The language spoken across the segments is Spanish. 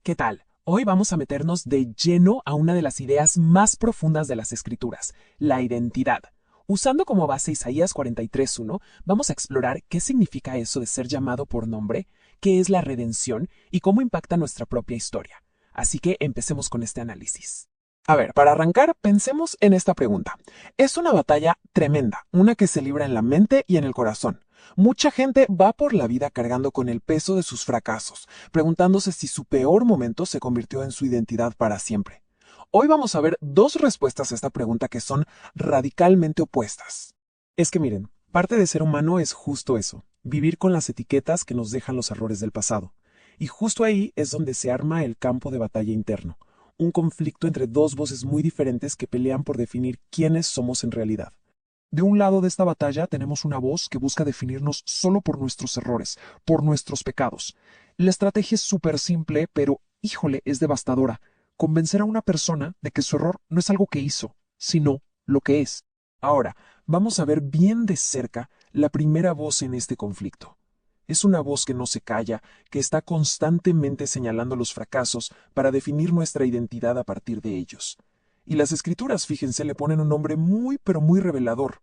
¿Qué tal? Hoy vamos a meternos de lleno a una de las ideas más profundas de las Escrituras, la identidad. Usando como base Isaías 43:1, vamos a explorar qué significa eso de ser llamado por nombre, qué es la redención y cómo impacta nuestra propia historia. Así que empecemos con este análisis. A ver, para arrancar, pensemos en esta pregunta. Es una batalla tremenda, una que se libra en la mente y en el corazón. Mucha gente va por la vida cargando con el peso de sus fracasos, preguntándose si su peor momento se convirtió en su identidad para siempre. Hoy vamos a ver dos respuestas a esta pregunta que son radicalmente opuestas. Es que miren, parte de ser humano es justo eso, vivir con las etiquetas que nos dejan los errores del pasado. Y justo ahí es donde se arma el campo de batalla interno, un conflicto entre dos voces muy diferentes que pelean por definir quiénes somos en realidad. De un lado de esta batalla tenemos una voz que busca definirnos solo por nuestros errores, por nuestros pecados. La estrategia es súper simple, pero, híjole, es devastadora. Convencer a una persona de que su error no es algo que hizo, sino lo que es. Ahora, vamos a ver bien de cerca la primera voz en este conflicto. Es una voz que no se calla, que está constantemente señalando los fracasos para definir nuestra identidad a partir de ellos. Y las escrituras, fíjense, le ponen un nombre muy pero muy revelador.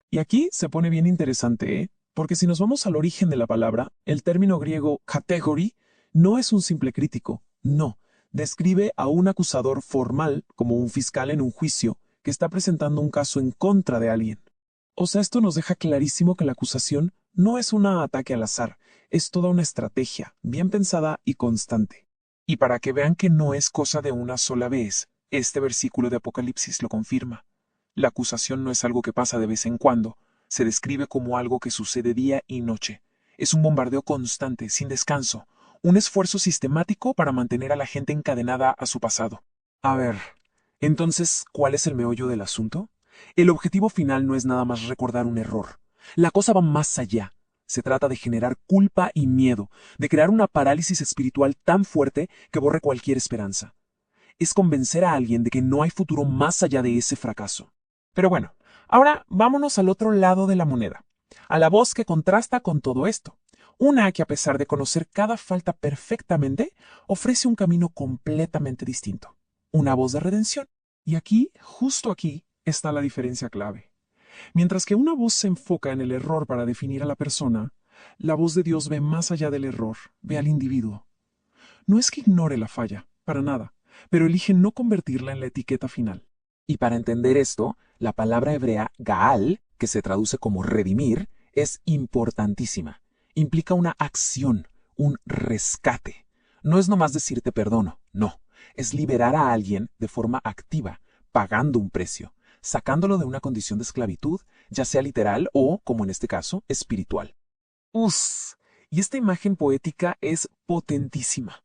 Y aquí se pone bien interesante, ¿eh? Porque si nos vamos al origen de la palabra, el término griego category no es un simple crítico, no. Describe a un acusador formal, como un fiscal en un juicio, que está presentando un caso en contra de alguien. O sea, esto nos deja clarísimo que la acusación no es un ataque al azar, es toda una estrategia, bien pensada y constante. Y para que vean que no es cosa de una sola vez, este versículo de Apocalipsis lo confirma. La acusación no es algo que pasa de vez en cuando, se describe como algo que sucede día y noche. Es un bombardeo constante, sin descanso, un esfuerzo sistemático para mantener a la gente encadenada a su pasado. A ver, entonces, ¿cuál es el meollo del asunto? El objetivo final no es nada más recordar un error. La cosa va más allá. Se trata de generar culpa y miedo, de crear una parálisis espiritual tan fuerte que borre cualquier esperanza. Es convencer a alguien de que no hay futuro más allá de ese fracaso. Pero bueno, ahora vámonos al otro lado de la moneda, a la voz que contrasta con todo esto. Una que a pesar de conocer cada falta perfectamente, ofrece un camino completamente distinto. Una voz de redención. Y aquí, justo aquí, está la diferencia clave. Mientras que una voz se enfoca en el error para definir a la persona, la voz de Dios ve más allá del error, ve al individuo. No es que ignore la falla, para nada, pero elige no convertirla en la etiqueta final. Y para entender esto, la palabra hebrea Gaal, que se traduce como redimir, es importantísima. Implica una acción, un rescate. No es nomás decir te perdono, no. Es liberar a alguien de forma activa, pagando un precio, sacándolo de una condición de esclavitud, ya sea literal o, como en este caso, espiritual. ¡Uf! Y esta imagen poética es potentísima.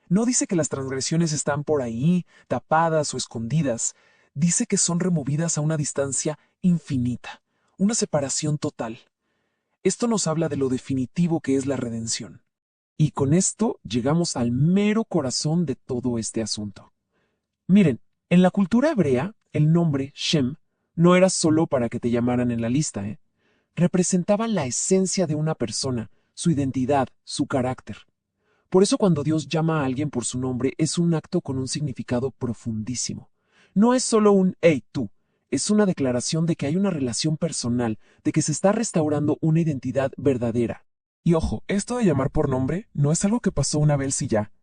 No dice que las transgresiones están por ahí, tapadas o escondidas. Dice que son removidas a una distancia infinita, una separación total. Esto nos habla de lo definitivo que es la redención. Y con esto llegamos al mero corazón de todo este asunto. Miren, en la cultura hebrea, el nombre Shem no era solo para que te llamaran en la lista, ¿eh? Representaba la esencia de una persona, su identidad, su carácter. Por eso cuando Dios llama a alguien por su nombre es un acto con un significado profundísimo. No es solo un hey tú, es una declaración de que hay una relación personal, de que se está restaurando una identidad verdadera. Y ojo, esto de llamar por nombre no es algo que pasó una vez y ya.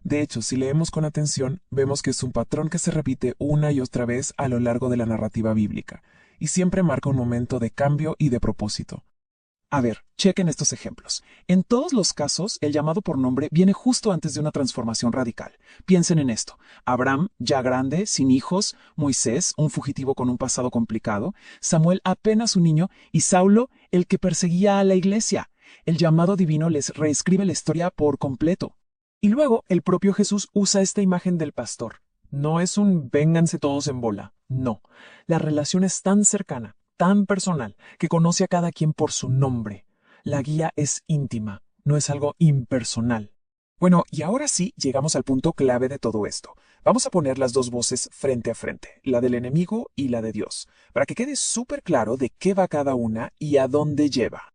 De hecho, si leemos con atención, vemos que es un patrón que se repite una y otra vez a lo largo de la narrativa bíblica, y siempre marca un momento de cambio y de propósito. A ver, chequen estos ejemplos. En todos los casos, el llamado por nombre viene justo antes de una transformación radical. Piensen en esto. Abraham, ya grande, sin hijos, Moisés, un fugitivo con un pasado complicado, Samuel apenas un niño y Saulo, el que perseguía a la iglesia. El llamado divino les reescribe la historia por completo. Y luego el propio Jesús usa esta imagen del pastor. No es un vénganse todos en bola, no. La relación es tan cercana, tan personal, que conoce a cada quien por su nombre. La guía es íntima, no es algo impersonal. Bueno, y ahora sí llegamos al punto clave de todo esto. Vamos a poner las dos voces frente a frente, la del enemigo y la de Dios, para que quede súper claro de qué va cada una y a dónde lleva.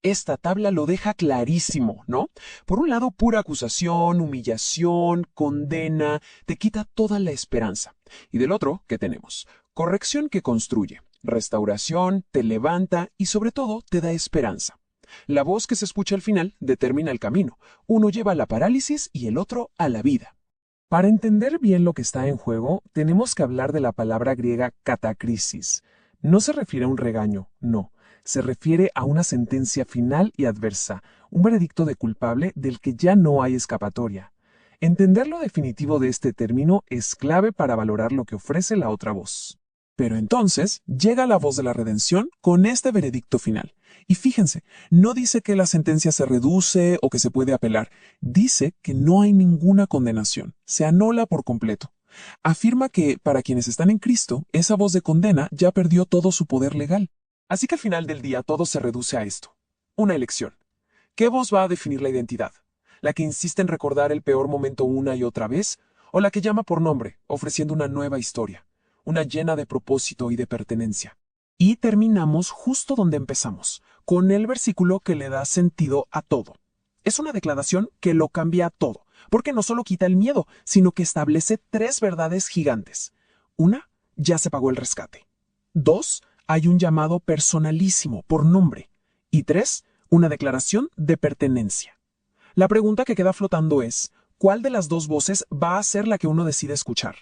Esta tabla lo deja clarísimo, ¿no? Por un lado, pura acusación, humillación, condena, te quita toda la esperanza. Y del otro, ¿qué tenemos? Corrección que construye, restauración, te levanta y sobre todo te da esperanza. La voz que se escucha al final determina el camino. Uno lleva a la parálisis y el otro a la vida. Para entender bien lo que está en juego, tenemos que hablar de la palabra griega katacrisis. No se refiere a un regaño, no. Se refiere a una sentencia final y adversa, un veredicto de culpable del que ya no hay escapatoria. Entender lo definitivo de este término es clave para valorar lo que ofrece la otra voz. Pero entonces llega la voz de la redención con este veredicto final. Y fíjense, no dice que la sentencia se reduce o que se puede apelar. Dice que no hay ninguna condenación. Se anula por completo. Afirma que, para quienes están en Cristo, esa voz de condena ya perdió todo su poder legal. Así que al final del día todo se reduce a esto. Una elección. ¿Qué voz va a definir la identidad? ¿La que insiste en recordar el peor momento una y otra vez? ¿O la que llama por nombre, ofreciendo una nueva historia? Una llena de propósito y de pertenencia? Y terminamos justo donde empezamos, con el versículo que le da sentido a todo. Es una declaración que lo cambia todo, porque no solo quita el miedo, sino que establece tres verdades gigantes. Una, ya se pagó el rescate. Dos, hay un llamado personalísimo, por nombre. Y tres, una declaración de pertenencia. La pregunta que queda flotando es, ¿cuál de las dos voces va a ser la que uno decide escuchar?